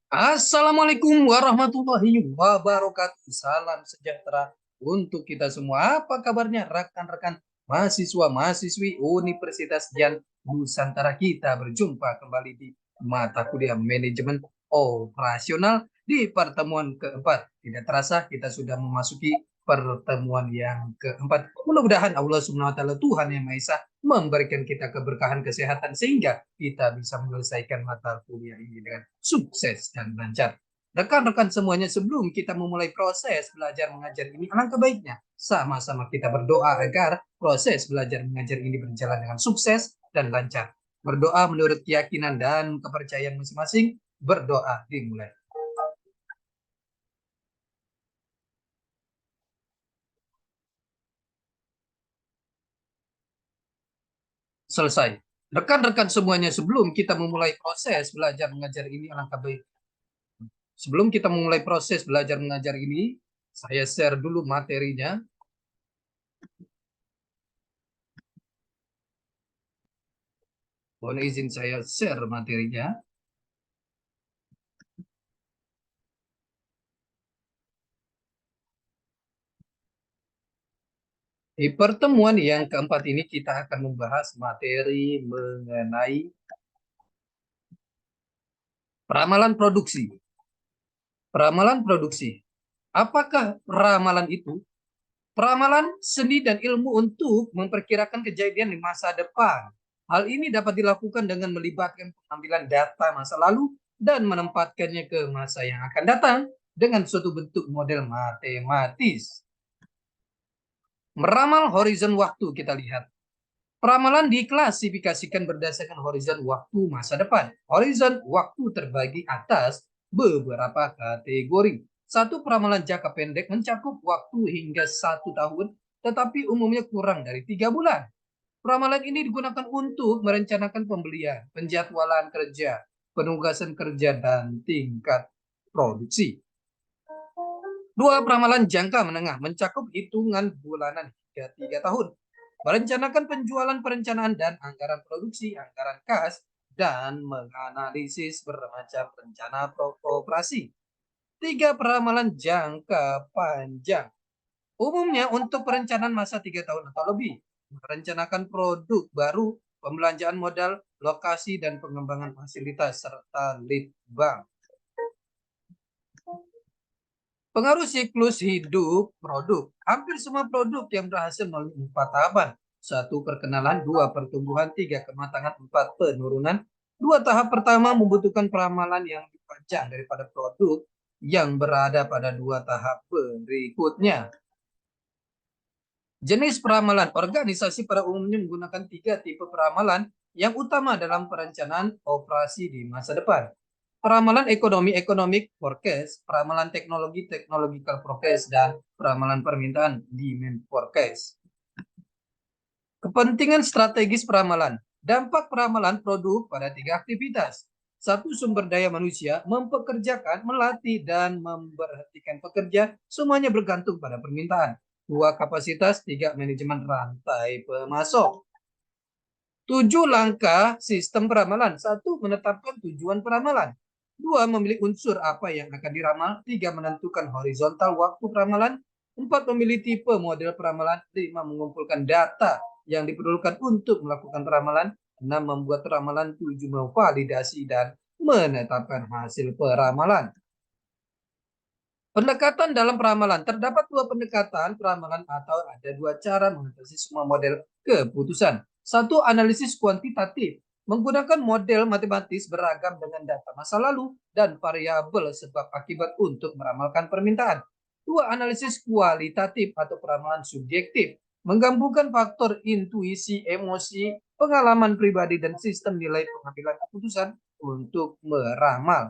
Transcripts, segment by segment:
Assalamualaikum warahmatullahi wabarakatuh. Salam sejahtera untuk kita semua. Apa kabarnya rekan-rekan mahasiswa mahasiswi Universitas Jan Nusantara? Kita berjumpa kembali di mata kuliah manajemen operasional di pertemuan keempat. Tidak terasa kita sudah memasuki pertemuan yang keempat. Mudah-mudahan Allah Subhanahu wa taala Tuhan yang Maha Esa memberikan kita keberkahan kesehatan sehingga kita bisa menyelesaikan mata kuliah ini dengan sukses dan lancar. Rekan-rekan semuanya, sebelum kita memulai proses belajar mengajar ini, alangkah baiknya sama-sama kita berdoa agar proses belajar mengajar ini berjalan dengan sukses dan lancar. Berdoa menurut keyakinan dan kepercayaan masing-masing. Berdoa dimulai. Selesai. Rekan-rekan semuanya, sebelum kita memulai proses belajar mengajar ini, alangkah baik. Sebelum kita memulai proses belajar mengajar ini, saya share dulu materinya. Mohon izin saya share materinya. Di pertemuan yang keempat ini kita akan membahas materi mengenai peramalan produksi. Peramalan produksi. Apakah peramalan itu? Peramalan seni dan ilmu untuk memperkirakan kejadian di masa depan. Hal ini dapat dilakukan dengan melibatkan pengambilan data masa lalu dan menempatkannya ke masa yang akan datang dengan suatu bentuk model matematis. Meramal horizon waktu kita lihat. Peramalan diklasifikasikan berdasarkan horizon waktu masa depan. Horizon waktu terbagi atas beberapa kategori. Satu, peramalan jangka pendek mencakup waktu hingga 1 tahun, tetapi umumnya kurang dari 3 bulan. Peramalan ini digunakan untuk merencanakan pembelian, penjadwalan kerja, penugasan kerja, dan tingkat produksi. Dua, peramalan jangka menengah mencakup hitungan bulanan hingga 3 tahun. Merencanakan penjualan, perencanaan, dan anggaran produksi, anggaran kas, dan menganalisis bermacam rencana operasi. Tiga, peramalan jangka panjang. Umumnya untuk perencanaan masa 3 tahun atau lebih. Merencanakan produk baru, pembelanjaan modal, lokasi, dan pengembangan fasilitas, serta lead bank. Pengaruh siklus hidup produk. Hampir semua produk yang berhasil melalui 4 tahapan. 1, perkenalan. 2, pertumbuhan. 3, kematangan. 4, penurunan. 2 tahap pertama membutuhkan peramalan yang lebih panjang daripada produk yang berada pada 2 tahap berikutnya. Jenis peramalan. Organisasi pada umumnya menggunakan 3 tipe peramalan yang utama dalam perencanaan operasi di masa depan. Peramalan ekonomi, economic forecast, peramalan teknologi, technological forecast, dan peramalan permintaan, demand forecast. Kepentingan strategis peramalan. Dampak peramalan produk pada 3 aktivitas. 1, sumber daya manusia, mempekerjakan, melatih, dan memberhentikan pekerja, semuanya bergantung pada permintaan. 2, kapasitas. 3, manajemen rantai pemasok. 7 langkah sistem peramalan. 1, menetapkan tujuan peramalan. 2, memilih unsur apa yang akan diramal. 3, menentukan horizontal waktu peramalan. 4, memilih tipe model peramalan. 5, mengumpulkan data yang diperlukan untuk melakukan peramalan. 6, membuat peramalan. 7, memvalidasi dan menetapkan hasil peramalan. Pendekatan dalam peramalan. Terdapat 2 pendekatan peramalan atau ada 2 cara mengatasi semua model keputusan. 1, analisis kuantitatif. Menggunakan model matematis beragam dengan data masa lalu dan variabel sebab akibat untuk meramalkan permintaan. 2, analisis kualitatif atau peramalan subjektif. Menggabungkan faktor intuisi, emosi, pengalaman pribadi, dan sistem nilai pengambilan keputusan untuk meramal.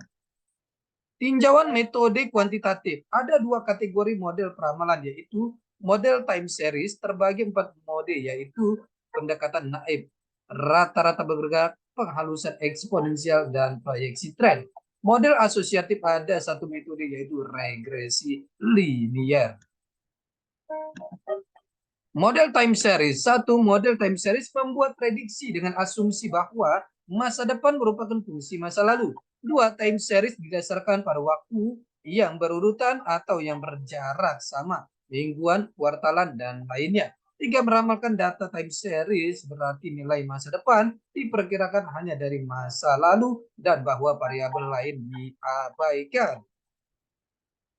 Tinjauan metode kuantitatif. Ada 2 kategori model peramalan, yaitu Model time series terbagi 4 mode, yaitu pendekatan naib, rata-rata bergerak, penghalusan eksponensial, dan proyeksi tren. Model asosiatif ada satu metode, yaitu regresi linier. Model time series. Satu, model time series membuat prediksi dengan asumsi bahwa masa depan merupakan fungsi masa lalu. Dua, time series didasarkan pada waktu yang berurutan atau yang berjarak sama, mingguan, kuartalan, dan lainnya. Tiga, meramalkan data time series berarti nilai masa depan diperkirakan hanya dari masa lalu dan bahwa variabel lain diabaikan.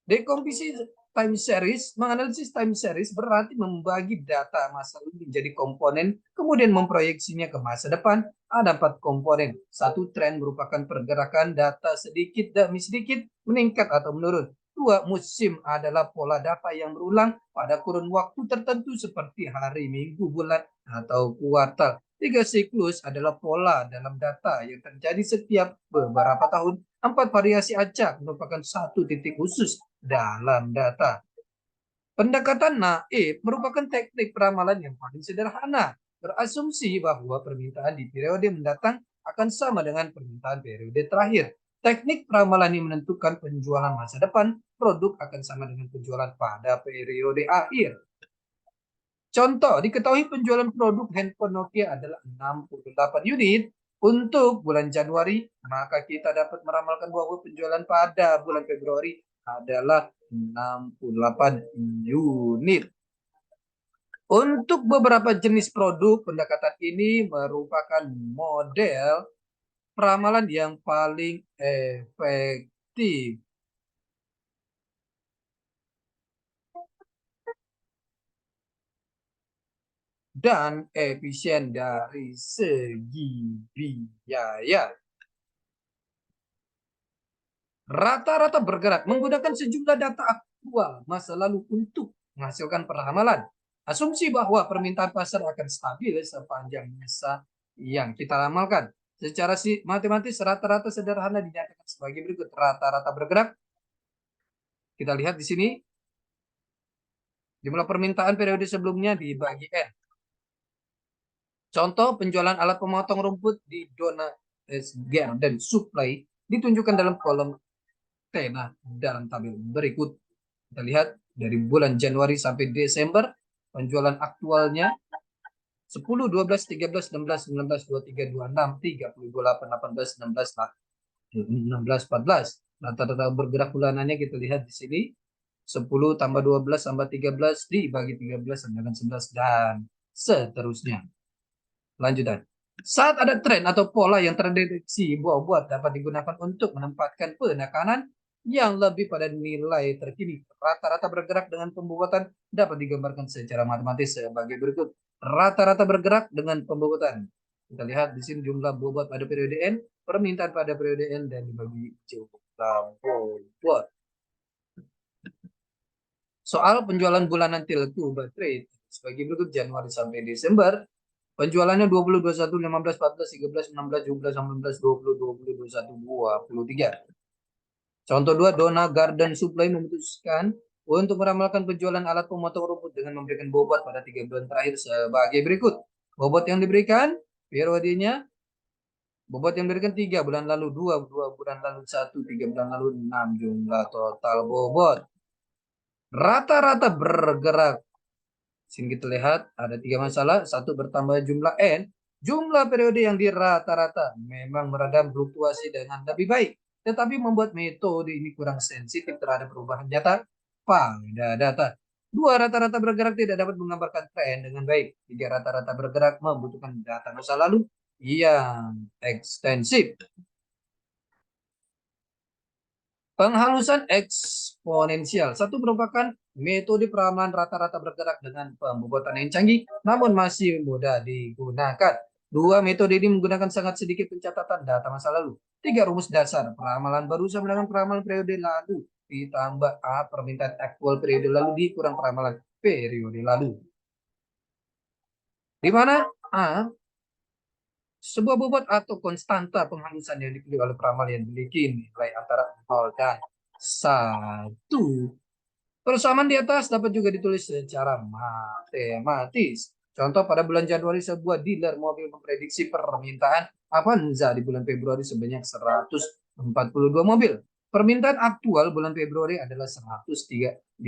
Dekomposisi time series, menganalisis time series berarti membagi data masa lalu menjadi komponen, kemudian memproyeksinya ke masa depan. Ada 4 komponen. Satu, tren merupakan pergerakan data sedikit demi sedikit meningkat atau menurun. Dua, musim adalah pola data yang berulang pada kurun waktu tertentu seperti hari, minggu, bulan, atau kuartal. Tiga, siklus adalah pola dalam data yang terjadi setiap beberapa tahun. Empat, variasi acak merupakan satu titik khusus dalam data. Pendekatan naib merupakan teknik peramalan yang paling sederhana, berasumsi bahwa permintaan di periode mendatang akan sama dengan permintaan periode terakhir. Teknik peramalan ini menentukan penjualan masa depan, produk akan sama dengan penjualan pada periode akhir. Contoh, diketahui penjualan produk handphone Nokia adalah 68 unit untuk bulan Januari, maka kita dapat meramalkan bahwa penjualan pada bulan Februari adalah 68 unit. Untuk beberapa jenis produk, pendekatan ini merupakan model peramalan yang paling efektif. Dan efisien dari segi biaya. Rata-rata bergerak menggunakan sejumlah data aktual masa lalu untuk menghasilkan peramalan. Asumsi bahwa permintaan pasar akan stabil sepanjang masa yang kita ramalkan. Secara matematis, rata-rata sederhana dinyatakan sebagai berikut. Rata-rata bergerak. Kita lihat di sini. Jumlah permintaan periode sebelumnya dibagi N. Contoh, penjualan alat pemotong rumput di Donna Garden Supply ditunjukkan dalam kolom Nah, dalam tabel berikut kita lihat dari bulan Januari sampai Desember penjualan aktualnya 10, 12, 13, 16, 19, 23, 26, 30, 28, 18, 19, 16, 14. Rata-rata bergerak bulanannya kita lihat di sini 10 tambah 12 tambah 13 dibagi 13 sama dengan 11 dan seterusnya. Lanjutan. Saat ada tren atau pola yang terdeteksi, buat dapat digunakan untuk menempatkan penekanan yang lebih pada nilai terkini. Rata-rata bergerak dengan pembobotan dapat digambarkan secara matematis sebagai berikut. Rata-rata bergerak dengan pembobotan. Kita lihat di sini jumlah bobot pada periode N, permintaan pada periode N, dan dibagi jumlah bobot. Soal penjualan bulanan Tilku baterai sebagai berikut. Januari sampai Desember penjualannya 20, 21, 15, 14, 13, 16, 17, 18, 20, 20, 21, 23. Contoh 2, Donna Garden Supply memutuskan untuk meramalkan penjualan alat pemotong rumput dengan memberikan bobot pada 3 bulan terakhir sebagai berikut. Bobot yang diberikan, periodenya, bobot yang diberikan 3 bulan lalu, 2 bulan lalu, 1, 3 bulan lalu, 6 jumlah total bobot. Rata-rata bergerak. Sini kita lihat ada 3 masalah. Satu, bertambah jumlah N. Jumlah periode yang dirata-rata memang meredam fluktuasi dengan lebih baik. Tetapi membuat metode ini kurang sensitif terhadap perubahan nyata pada data. 2, rata-rata bergerak tidak dapat menggambarkan tren dengan baik. 3, rata-rata bergerak membutuhkan data masa lalu yang ekstensif. Penghalusan eksponensial. Satu, merupakan metode peramalan rata-rata bergerak dengan pembobotan yang canggih, namun masih mudah digunakan. 2, metode ini menggunakan sangat sedikit pencatatan data masa lalu. 3, rumus dasar. Peramalan baru sama dengan peramalan periode lalu ditambah A, permintaan aktual periode lalu dikurang peramalan periode lalu. Di mana A, sebuah bobot atau konstanta penghalusan yang dipilih oleh peramal yang memiliki nilai antara 0 dan 1. Persamaan di atas dapat juga ditulis secara matematis. Contoh, pada bulan Januari sebuah dealer mobil memprediksi permintaan Avanza di bulan Februari sebanyak 142 mobil. Permintaan aktual bulan Februari adalah 153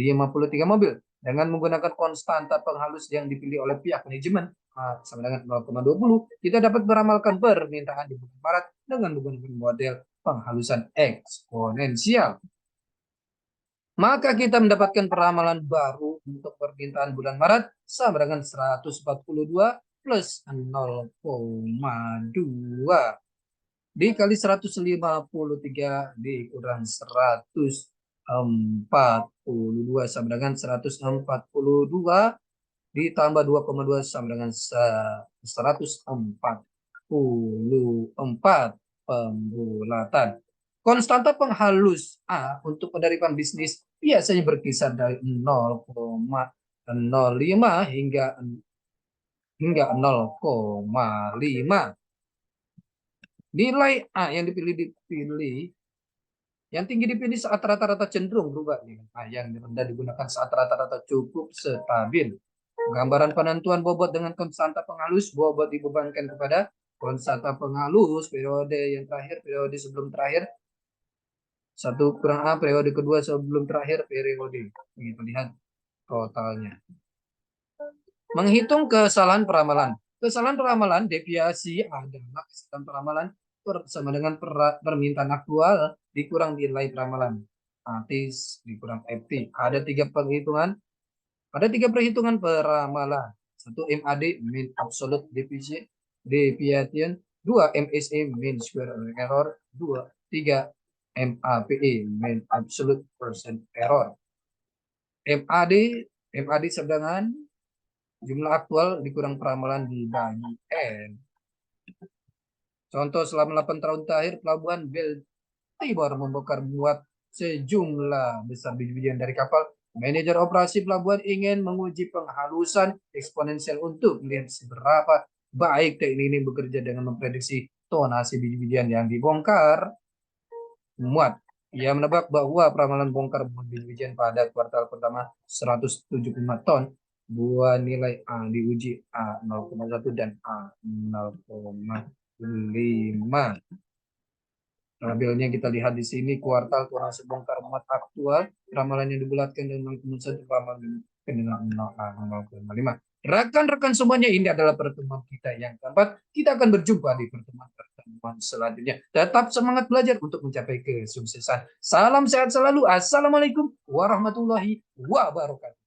mobil. Dengan menggunakan konstanta penghalus yang dipilih oleh pihak manajemen sama dengan 0,20, kita dapat meramalkan permintaan di bulan Maret dengan menggunakan model penghalusan eksponensial. Maka kita mendapatkan peramalan baru untuk permintaan bulan Maret sama dengan 142 plus 0,2 dikali 153 dikurang 142 sama dengan 142 ditambah 2,2 sama dengan 144 pembulatan. Konstanta penghalus A untuk penerimaan bisnis biasanya berkisar dari 0,05 hingga 0,5. Nilai A yang tinggi dipilih saat rata-rata cenderung berubah. Yang rendah digunakan saat rata-rata cukup stabil. Gambaran penentuan bobot dengan konstanta penghalus, bobot dibebankan kepada konstanta penghalus periode yang terakhir, periode sebelum terakhir, 1 kurang A, periode kedua sebelum terakhir periode. Kita lihat totalnya. Menghitung kesalahan peramalan. Kesalahan peramalan deviasi adalah kesalahan peramalan sama dengan permintaan aktual dikurang nilai peramalan. Artis dikurang FT. Ada tiga perhitungan peramalan. 1 MAD, mean absolute deviation. 2 MSE, mean square error. 3 MAPE, mean absolute percent error. MAD sedangkan jumlah aktual dikurang peramalan dibagi N. Contoh, selama 8 tahun terakhir pelabuhan Baltimore membongkar muat sejumlah besar biji-bijian dari kapal. Manajer operasi pelabuhan ingin menguji penghalusan eksponensial untuk melihat seberapa baik teknik ini bekerja dengan memprediksi tonase biji-bijian yang dibongkar muat. Ia menebak bahwa peramalan bongkar muat biji-bijian pada kuartal pertama 175 ton. Buah nilai A diuji A 0,1 dan A 0,5. Tabelnya kita lihat di sini, kuartal tonase bongkar muat aktual, ramalan yang dibulatkan dengan 0,1, ramalan dengan 0,5. Rekan-rekan semuanya, ini adalah pertemuan kita yang keempat. Kita akan berjumpa di pertemuan selanjutnya. Tetap semangat belajar untuk mencapai kesuksesan. Salam sehat selalu. Assalamualaikum warahmatullahi wabarakatuh.